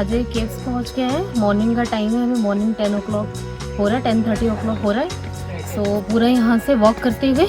भाजे caves पहुंच गए हैं। मॉर्निंग का टाइम है, अभी मॉर्निंग 10 o'clock हो रहा है, 10:30 o'clock हो रहा है। सो पूरा यहाँ से वॉक करते हुए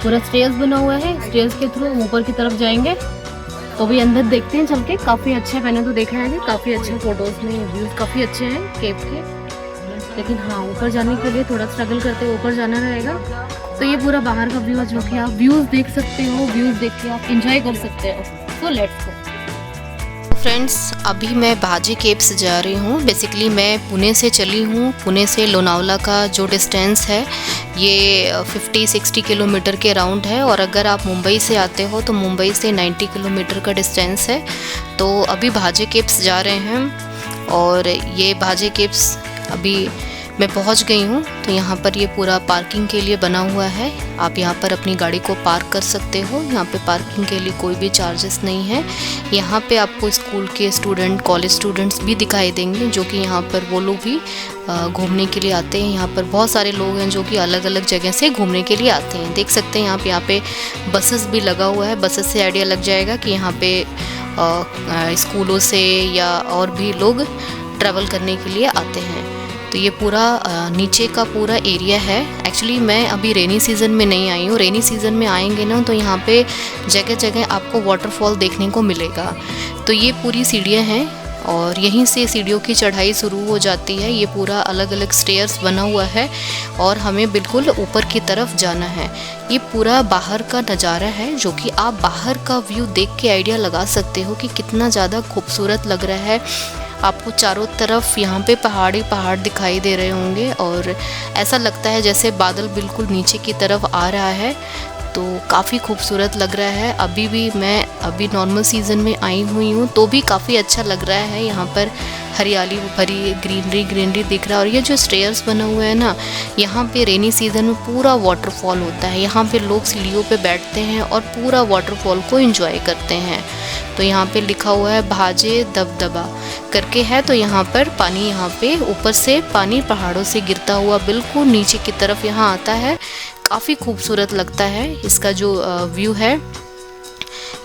पूरा स्टेयर्स बना हुआ है, स्टेयर्स के थ्रू हम ऊपर की तरफ जाएंगे। तो भी अंदर देखते हैं चल के, काफ़ी अच्छा है। मैंने तो देखा है कि काफ़ी अच्छे फोटोज़ में व्यूज़ काफ़ी अच्छे हैं केव के, लेकिन हाँ ऊपर जाने के लिए थोड़ा स्ट्रगल करते हुए ऊपर जाना रहेगा। तो ये पूरा बाहर का व्यू है जो कि आप व्यूज़ देख सकते हो, व्यूज़ देख के आप इंजॉय कर सकते हो। So let's go. फ्रेंड्स, अभी मैं भाजे केव्स जा रही हूँ। बेसिकली मैं पुणे से चली हूँ। पुणे से लोनावला का जो डिस्टेंस है ये 50-60 किलोमीटर के अराउंड है, और अगर आप मुंबई से आते हो तो मुंबई से 90 किलोमीटर का डिस्टेंस है। तो अभी भाजे केव्स जा रहे हैं, और ये भाजे केव्स अभी मैं पहुंच गई हूँ। तो यहाँ पर ये पूरा पार्किंग के लिए बना हुआ है। आप यहाँ पर अपनी गाड़ी को पार्क कर सकते हो। यहाँ पे पार्किंग के लिए कोई भी चार्जेस नहीं है। यहाँ पे आपको स्कूल के स्टूडेंट, कॉलेज स्टूडेंट्स भी दिखाई देंगे, जो कि यहाँ पर वो लोग भी घूमने के लिए आते हैं। यहाँ पर बहुत सारे लोग हैं जो कि अलग अलग जगह से घूमने के लिए आते हैं। देख सकते हैं यहाँ पे बसेस भी लगा हुआ है। बसेस से आइडिया लग जाएगा कि यहाँ पे स्कूलों से या और भी लोग ट्रैवल करने के लिए आते हैं। तो ये पूरा नीचे का पूरा एरिया है। एक्चुअली मैं अभी रेनी सीज़न में नहीं आई हूँ। रेनी सीज़न में आएंगे ना तो यहाँ पे जगह जगह आपको वाटरफॉल देखने को मिलेगा। तो ये पूरी सीढ़ियाँ हैं, और यहीं से सीढ़ियों की चढ़ाई शुरू हो जाती है। ये पूरा अलग अलग स्टेयर्स बना हुआ है, और हमें बिल्कुल ऊपर की तरफ जाना है। ये पूरा बाहर का नज़ारा है, जो कि आप बाहर का व्यू देख के आइडिया लगा सकते हो कि कितना ज़्यादा खूबसूरत लग रहा है। आपको चारों तरफ यहाँ पे पहाड़ दिखाई दे रहे होंगे, और ऐसा लगता है जैसे बादल बिल्कुल नीचे की तरफ आ रहा है। तो काफ़ी खूबसूरत लग रहा है। अभी नॉर्मल सीज़न में आई हुई हूँ तो भी काफ़ी अच्छा लग रहा है। यहाँ पर हरियाली भरी ग्रीनरी दिख रहा है। और ये जो स्टेयर्स बना हुआ है ना, यहाँ पे रेनी सीज़न में पूरा वाटरफॉल होता है। यहाँ पे लोग सीढ़ियों पे बैठते हैं और पूरा वाटरफॉल को एंजॉय करते हैं। तो यहाँ पे लिखा हुआ है भाजे दबदबा करके है। तो यहाँ पर पानी, यहाँ पे ऊपर से पानी पहाड़ों से गिरता हुआ बिल्कुल नीचे की तरफ यहाँ आता है। काफ़ी खूबसूरत लगता है इसका जो व्यू है।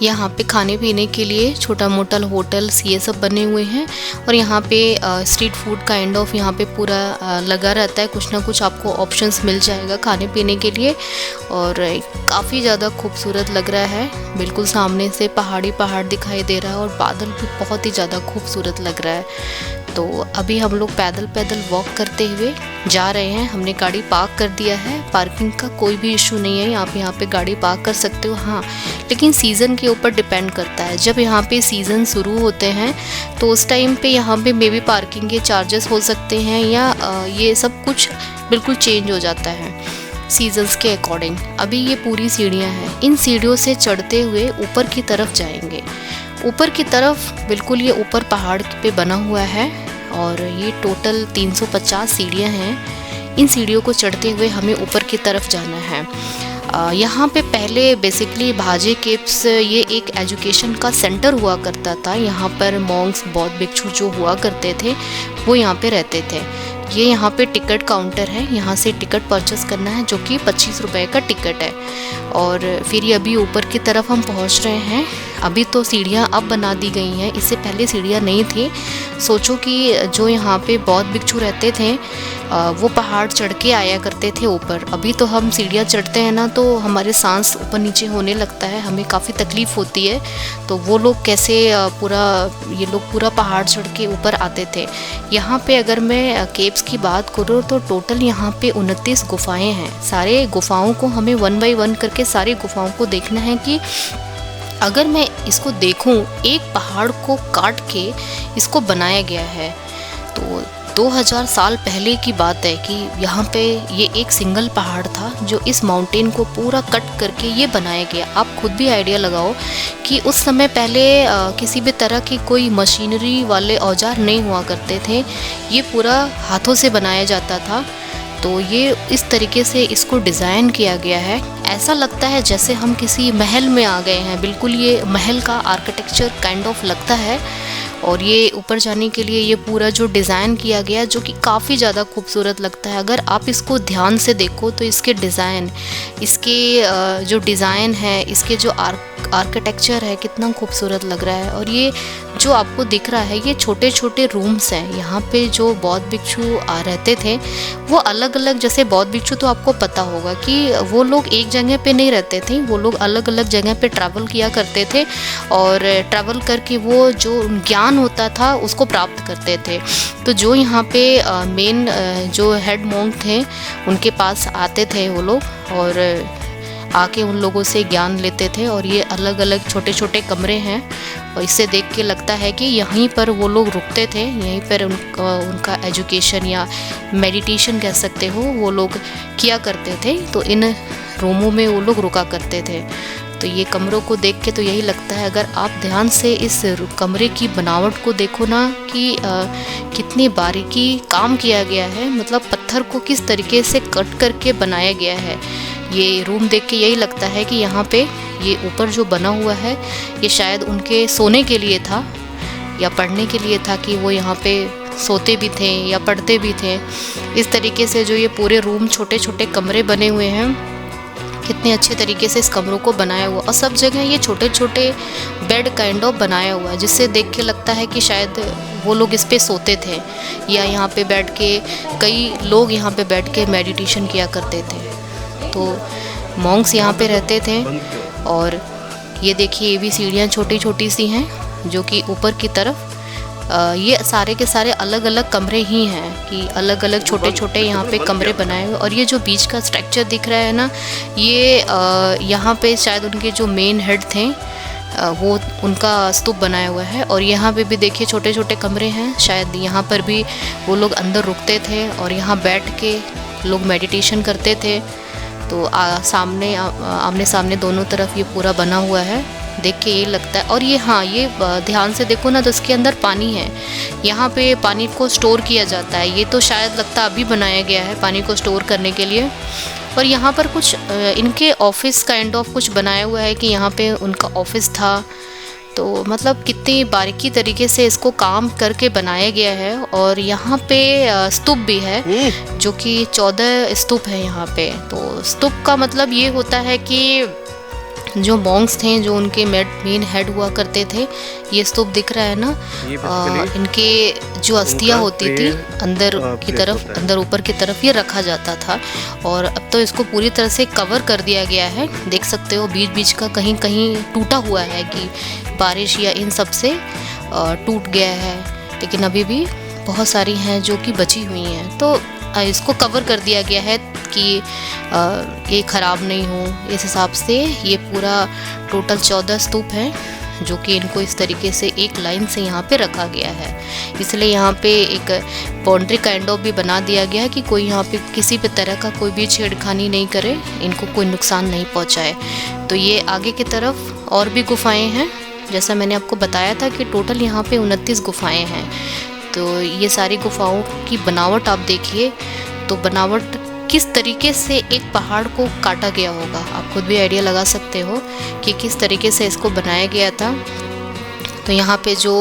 यहाँ पे खाने पीने के लिए छोटा मोटा होटल्स ये सब बने हुए हैं, और यहाँ पे स्ट्रीट फूड काइंड ऑफ यहाँ पे पूरा लगा रहता है। कुछ ना कुछ आपको ऑप्शंस मिल जाएगा खाने पीने के लिए, और काफ़ी ज़्यादा खूबसूरत लग रहा है। बिल्कुल सामने से पहाड़ दिखाई दे रहा है, और बादल भी बहुत ही ज़्यादा खूबसूरत लग रहा है। तो अभी हम लोग पैदल वॉक करते हुए जा रहे हैं। हमने गाड़ी पार्क कर दिया है। पार्किंग का कोई भी इशू नहीं है, आप यहाँ पे गाड़ी पार्क कर सकते हो। हाँ, लेकिन सीज़न के ऊपर डिपेंड करता है। जब यहाँ पे सीज़न शुरू होते हैं तो उस टाइम पे यहाँ पे मे बी पार्किंग के चार्जेस हो सकते हैं, या ये सब कुछ बिल्कुल चेंज हो जाता है सीजन्स के अकॉर्डिंग। अभी ये पूरी सीढ़ियाँ हैं। इन सीढ़ियों से चढ़ते हुए ऊपर की तरफ जाएंगे। ऊपर की तरफ बिल्कुल ये ऊपर पहाड़ पे बना हुआ है, और ये टोटल 350 सीढ़ियाँ हैं। इन सीढ़ियों को चढ़ते हुए हमें ऊपर की तरफ जाना है। यहाँ पे पहले बेसिकली भाजे केव्स ये एक एजुकेशन का सेंटर हुआ करता था। यहाँ पर मॉन्क्स, बौद्ध भिक्षु जो हुआ करते थे वो यहाँ पे रहते थे। ये यहाँ पे टिकट काउंटर है, यहाँ से टिकट परचेस करना है, जो कि 25 रुपए का टिकट है। और फिर ये अभी ऊपर की तरफ हम पहुँच रहे हैं। अभी तो सीढ़ियाँ अब बना दी गई हैं, इससे पहले सीढ़ियाँ नहीं थी। सोचो कि जो यहाँ पे बौद्ध भिक्षु रहते थे वो पहाड़ चढ़ के आया करते थे ऊपर। अभी तो हम सीढ़ियाँ चढ़ते हैं ना तो हमारे सांस ऊपर नीचे होने लगता है, हमें काफ़ी तकलीफ़ होती है। तो वो लोग कैसे ये लोग पूरा पहाड़ चढ़ के ऊपर आते थे। यहाँ पे अगर मैं केव्स की बात करूँ तो टोटल यहाँ पे 29 गुफाएँ हैं। सारे गुफाओं को हमें 1 बाय 1 करके सारी गुफाओं को देखना है कि अगर मैं इसको देखूं, एक पहाड़ को काट के इसको बनाया गया है। तो 2000 साल पहले की बात है कि यहाँ पे ये एक सिंगल पहाड़ था जो इस माउंटेन को पूरा कट करके ये बनाया गया। आप खुद भी आइडिया लगाओ कि उस समय पहले किसी भी तरह की कोई मशीनरी वाले औजार नहीं हुआ करते थे, ये पूरा हाथों से बनाया जाता था। तो ये इस तरीके से इसको डिज़ाइन किया गया है। ऐसा लगता है जैसे हम किसी महल में आ गए हैं। बिल्कुल ये महल का आर्किटेक्चर काइंड ऑफ लगता है। और ये ऊपर जाने के लिए ये पूरा जो डिज़ाइन किया गया जो कि काफ़ी ज़्यादा खूबसूरत लगता है। अगर आप इसको ध्यान से देखो तो इसके डिज़ाइन, इसके जो डिज़ाइन है, इसके जो आर्किटेक्चर है, कितना खूबसूरत लग रहा है। और ये जो आपको दिख रहा है ये छोटे छोटे रूम्स हैं। यहाँ पे जो बौद्ध भिक्षु रहते थे वो अलग अलग, जैसे बौद्ध भिक्षु तो आपको पता होगा कि वो लोग एक जगह पे नहीं रहते थे, वो लोग अलग अलग जगह पे ट्रैवल किया करते थे और ट्रैवल करके वो जो ज्ञान होता था उसको प्राप्त करते थे। तो जो यहाँ पे मेन जो हेड मॉन्क थे उनके पास आते थे वो लोग और आके उन लोगों से ज्ञान लेते थे। और ये अलग अलग छोटे छोटे कमरे हैं और इससे देख के लगता है कि यहीं पर वो लोग रुकते थे, यहीं पर उनका एजुकेशन या मेडिटेशन कह सकते हो वो लोग किया करते थे। तो इन रूमों में वो लोग रुका करते थे। तो ये कमरों को देख के तो यही लगता है, अगर आप ध्यान से इस कमरे की बनावट को देखो ना कि कितनी बारीकी काम किया गया है, मतलब पत्थर को किस तरीके से कट करके बनाया गया है। ये रूम देख के यही लगता है कि यहाँ पे ये ऊपर जो बना हुआ है ये शायद उनके सोने के लिए था या पढ़ने के लिए था, कि वो यहाँ पे सोते भी थे या पढ़ते भी थे। इस तरीके से जो ये पूरे रूम छोटे छोटे कमरे बने हुए हैं, कितने अच्छे तरीके से इस कमरों को बनाया हुआ और सब जगह ये छोटे छोटे बेड काइंड ऑफ बनाया हुआ है, जिससे देख के लगता है कि शायद वो लोग इस पे सोते थे या यहाँ पे बैठ के कई लोग यहाँ पे बैठ के मेडिटेशन किया करते थे। तो मॉन्क्स यहाँ पे रहते थे। और ये देखिए ये भी सीढ़ियाँ छोटी छोटी सी हैं जो कि ऊपर की तरफ ये सारे के सारे अलग अलग कमरे ही हैं, कि अलग अलग छोटे छोटे यहाँ पे कमरे बनाए हुए। और ये जो बीच का स्ट्रक्चर दिख रहा है ना, ये यहाँ पे शायद उनके जो मेन हेड थे वो उनका स्तूप बनाया हुआ है। और यहाँ पे भी देखिए छोटे छोटे कमरे हैं, शायद यहाँ पर भी वो लोग अंदर रुकते थे और यहाँ बैठ के लोग मेडिटेशन करते थे। तो सामने आमने सामने दोनों तरफ ये पूरा बना हुआ है, देख के ये लगता है। और ये हाँ, ये ध्यान से देखो ना तो इसके अंदर पानी है, यहाँ पे पानी को स्टोर किया जाता है। ये तो शायद लगता है अभी बनाया गया है पानी को स्टोर करने के लिए। और यहाँ पर कुछ इनके ऑफिस काइंड ऑफ कुछ बनाया हुआ है कि यहाँ पे उनका ऑफिस था। तो मतलब कितनी बारीकी तरीके से इसको काम करके बनाया गया है। और यहाँ पे स्तूप भी है जो कि 14 स्तूप है यहाँ पे। तो स्तूप का मतलब ये होता है कि जो मॉन्क्स थे, जो उनके मेन हेड हुआ करते थे, ये स्तूप दिख रहा है ना, इनके जो अस्थियाँ होती थी अंदर की तरफ, अंदर ऊपर की तरफ ये रखा जाता था। और अब तो इसको पूरी तरह से कवर कर दिया गया है, देख सकते हो बीच बीच का कहीं कहीं टूटा हुआ है कि बारिश या इन सब से टूट गया है, लेकिन अभी भी बहुत सारी हैं जो कि बची हुई हैं। तो इसको कवर कर दिया गया है कि ये ख़राब नहीं हो, इस हिसाब से ये पूरा टोटल 14 स्तूप हैं जो कि इनको इस तरीके से एक लाइन से यहाँ पे रखा गया है। इसलिए यहाँ पे एक बाउंड्री काइंड ऑफ भी बना दिया गया है कि कोई यहाँ पे किसी भी तरह का कोई भी छेड़खानी नहीं करे, इनको कोई नुकसान नहीं पहुँचाए। तो ये आगे की तरफ और भी गुफाएँ हैं, जैसा मैंने आपको बताया था कि टोटल यहाँ पे 29 गुफाएँ हैं। तो ये सारी गुफाओं की बनावट आप देखिए, तो बनावट किस तरीके से एक पहाड़ को काटा गया होगा, आप खुद भी आइडिया लगा सकते हो कि किस तरीके से इसको बनाया गया था। तो यहाँ पे जो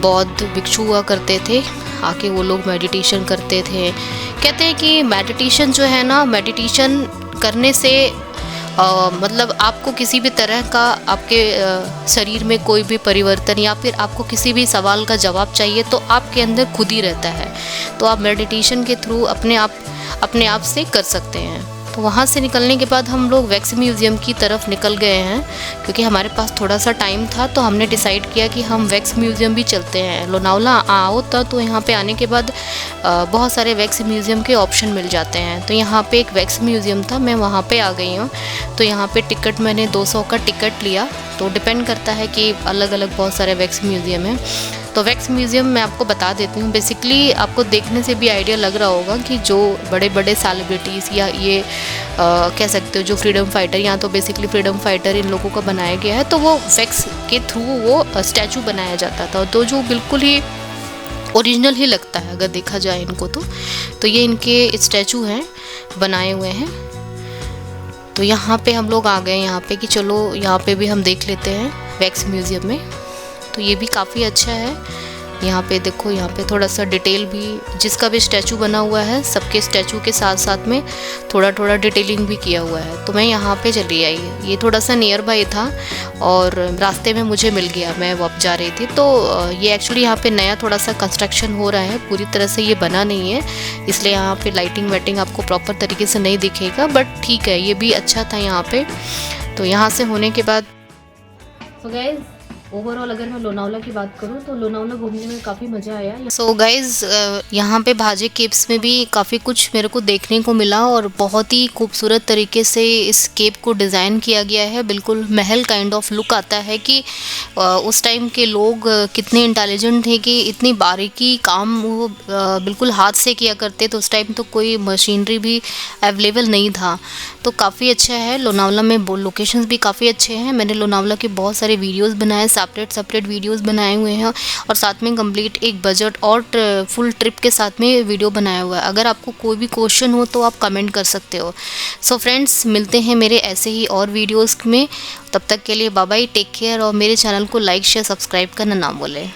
बौद्ध भिक्षु हुआ करते थे, आके वो लोग मेडिटेशन करते थे। कहते हैं कि मेडिटेशन जो है ना, मेडिटेशन करने से मतलब आपको किसी भी तरह का आपके शरीर में कोई भी परिवर्तन या फिर आपको किसी भी सवाल का जवाब चाहिए तो आपके अंदर खुद ही रहता है। तो आप मेडिटेशन के थ्रू अपने आप से कर सकते हैं। तो वहाँ से निकलने के बाद हम लोग वैक्स म्यूज़ियम की तरफ निकल गए हैं, क्योंकि हमारे पास थोड़ा सा टाइम था। तो हमने डिसाइड किया कि हम वैक्स म्यूज़ियम भी चलते हैं। लोनावला आओ तो यहाँ पे आने के बाद बहुत सारे वैक्स म्यूज़ियम के ऑप्शन मिल जाते हैं। तो यहाँ पे एक वैक्स म्यूज़ियम था, मैं वहाँ पे आ गई हूँ। तो यहाँ पे टिकट मैंने 200 का टिकट लिया। तो डिपेंड करता है कि अलग अलग बहुत सारे वैक्स म्यूज़ियम हैं। तो वैक्स म्यूज़ियम मैं आपको बता देती हूँ। बेसिकली आपको देखने से भी आइडिया लग रहा होगा कि जो बड़े बड़े सेलिब्रिटीज़ या ये कह सकते हो जो फ्रीडम फाइटर, यहाँ तो बेसिकली फ्रीडम फाइटर इन लोगों का बनाया गया है। तो वो वैक्स के थ्रू वो स्टैचू बनाया जाता था, तो जो बिल्कुल ही ओरिजिनल ही लगता है अगर देखा जाए इनको। तो ये इनके स्टैचू हैं, बनाए हुए हैं। तो यहाँ पे हम लोग आ गए यहाँ पे कि चलो यहाँ पे भी हम देख लेते हैं वैक्स म्यूज़ियम में। तो ये भी काफ़ी अच्छा है, यहाँ पे देखो, यहाँ पे थोड़ा सा डिटेल भी, जिसका भी स्टैचू बना हुआ है सबके स्टैचू के साथ साथ में थोड़ा थोड़ा डिटेलिंग भी किया हुआ है। तो मैं यहाँ पे चली आई। ये थोड़ा सा नियर बाय था और रास्ते में मुझे मिल गया, मैं वापस जा रही थी। तो ये एक्चुअली यहाँ पे नया थोड़ा सा कंस्ट्रक्शन हो रहा है, पूरी तरह से ये बना नहीं है, इसलिए यहाँ पे लाइटिंग वाइटिंग आपको प्रॉपर तरीके से नहीं दिखेगा, बट ठीक है, ये भी अच्छा था यहाँ पे। तो यहाँ से होने के बाद तो गाइस ओवरऑल अगर मैं लोनावला की बात करूँ तो लोनावला घूमने में काफ़ी मज़ा आया। सो गाइज यहाँ पे भाजे केव्स में भी काफ़ी कुछ मेरे को देखने को मिला और बहुत ही खूबसूरत तरीके से इस केव को डिज़ाइन किया गया है। बिल्कुल महल काइंड ऑफ लुक आता है कि उस टाइम के लोग कितने इंटेलिजेंट थे कि इतनी बारीकी काम वो बिल्कुल हाथ से किया करते। तो उस टाइम तो कोई मशीनरी भी अवेलेबल नहीं था। तो काफ़ी अच्छा है। लोनावला में लोकेशंस भी काफ़ी अच्छे हैं। मैंने लोनावला के बहुत सारे वीडियोस बनाए, सेपरेट वीडियोस बनाए हुए हैं और साथ में कंप्लीट एक बजट और फुल ट्रिप के साथ में वीडियो बनाया हुआ है। अगर आपको कोई भी क्वेश्चन हो तो आप कमेंट कर सकते हो। सो फ्रेंड्स, मिलते हैं मेरे ऐसे ही और वीडियोस में। तब तक के लिए बाय बाय, टेक केयर और मेरे चैनल को लाइक शेयर सब्सक्राइब करना ना भूलें।